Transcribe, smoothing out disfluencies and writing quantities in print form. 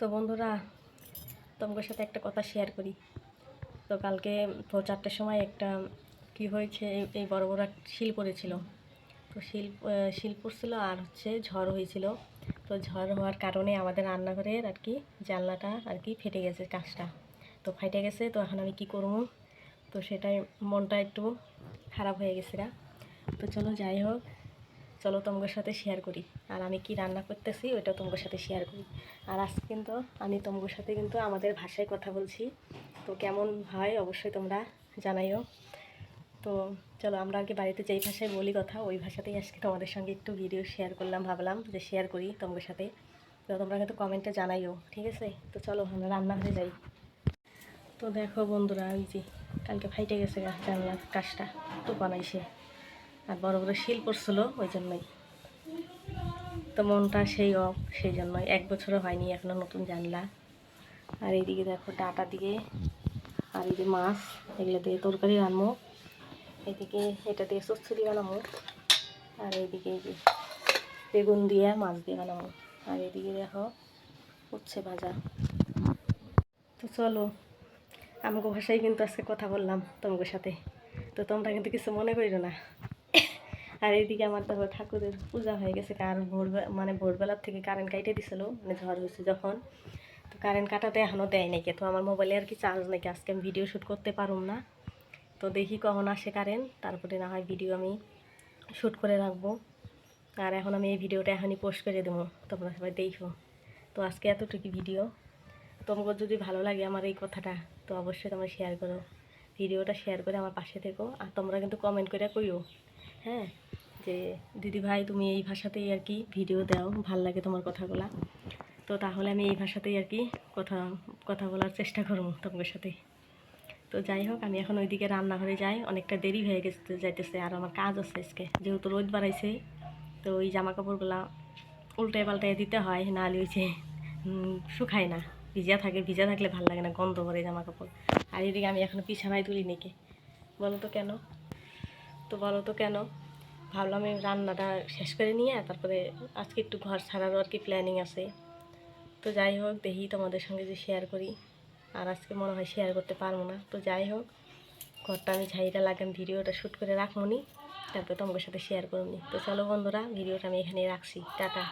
তো বন্ধুরা, তোমাদের সাথে একটা কথা শেয়ার করি। তো কালকে ভোর 4টার সময় একটা কি হয়েছে, এই বড় বড় একটা শিল পড়েছিল। তো শিল পড়ছিল আর ঝড় হয়েছিল। তো ঝড় হওয়ার কারণে আমাদের রান্নাঘরের জানলাটা ফেটে গেছে, কাঁচটা তো ফাইটে গেছে। তো এখন আমি কী করবো, তো সেটাই মনটা একটু খারাপ হয়ে গেছে। তো চলো যাই হোক, চলো তোমাদের সাথে শেয়ার করি। আর আমি কি রান্না করতেছি ওইটা তোমাদের সাথে শেয়ার করি। আর আজকে কিন্তু আমি তোমাদের সাথে আমাদের ভাষায় কথা বলছি। তো কেমন হয় অবশ্যই তোমরা জানাইও। তো চলো আমরা বাড়িতে যেই ভাষায় বলি কথা, ওই ভাষাতেই আজকে তোমাদের সঙ্গে একটু ভিডিও শেয়ার করলাম, ভাবলাম যে শেয়ার করি তোমাদের সাথে। তো তোমরা কিন্তু কমেন্টে জানাইও, ঠিক আছে? তো চলো আমরা রান্নাঘরে যাই। তো দেখো বন্ধুরা, ওই যে কালকে ফাইটে গেছে জানলার কাজটা, তো বানাইছে। আর বড় বড় শিল পড়ছিল, ওই জন্যই তো মনটা সেই জন্যই 1 বছরও হয়নি এখনো নতুন জানলা। আর এইদিকে দেখো ডাটা দিয়ে, আর এই যে মাছ, এগুলো দিয়ে তরকারি রান্নবো। এদিকে এটা দিয়ে চচ্চড়ি বানাবো। আর এইদিকে এই যে বেগুন দিয়ে মাছ দিয়ে বানাবো। আর এদিকে দেখো উচ্ছে ভাজা। তো চলো, আমাকে ভাষায় কিন্তু আজকে কথা বললাম তোমাদের সাথে। তো তোমরা কিন্তু কিছু মনে করিও না। আর এইদিকে আমার দেখো ঠাকুরের পূজা হয়ে গেছে। কারণ ভোরবেলার থেকে কারেন্ট কাইটে দিছিল, ঝড় হয়েছে যখন। তো কারেন্ট কাটাতে এখনও দেয় নাকি। তো আমার মোবাইলে চার্জ নাকি, আজকে আমি ভিডিও শ্যুট করতে পারুম না। তো দেখি কখন আসে কারেন্ট, তারপরে না হয় ভিডিও আমি শ্যুট করে রাখবো। আর এখন আমি এই ভিডিওটা এখনই পোস্ট করে দেবো, তোমরা সবাই দেখো। তো আজকে এতটুকু ভিডিও। তোমাদের যদি ভালো লাগে আমার এই কথাটা, তো অবশ্যই তোমরা শেয়ার করো, ভিডিওটা শেয়ার করে আমার পাশে থেকো। আর তোমরা কিন্তু কমেন্ট করে কইও, হ্যাঁ, যে দিদি ভাই তুমি এই ভাষাতেই ভিডিও দাও, ভাল লাগে তোমার কথাগুলা। তো তাহলে আমি এই ভাষাতেই কথা বলার চেষ্টা করবো তোমাদের সাথে। তো যাই হোক, আমি এখন ওইদিকে রান্নাঘরে যাই, অনেকটা দেরি হয়ে যাইতেছে। আর আমার কাজ আছে আজকে, যেহেতু রোদ বাড়াইছে। তো ওই জামা কাপড়গুলা উল্টে পাল্টে দিতে হয়, নাহলে হয়েছে শুকায় না, ভিজা থাকলে ভাল লাগে না, গন্ধ করে জামা কাপড়। আর এদিকে আমি এখনো বিছানায় তুলি নাকি, বলো তো কেন? ভাবলাম আমি রান্নাটা শেষ করে নিয়ে তারপরে আজকে একটু ঘর ছাড়ারও প্ল্যানিং আছে। তো যাই হোক, দেখি তোমাদের সঙ্গে যে শেয়ার করি। আর আজকে মনে হয় শেয়ার করতে পারবো না। তো যাই হোক, ঘরটা আমি ঝাইটা লাগাম, ভিডিওটা শ্যুট করে রাখবো নি, তারপরে তোমাদের সাথে শেয়ার করবো নি। তো চলো বন্ধুরা, ভিডিওটা আমি এখানেই রাখছি। টাটা।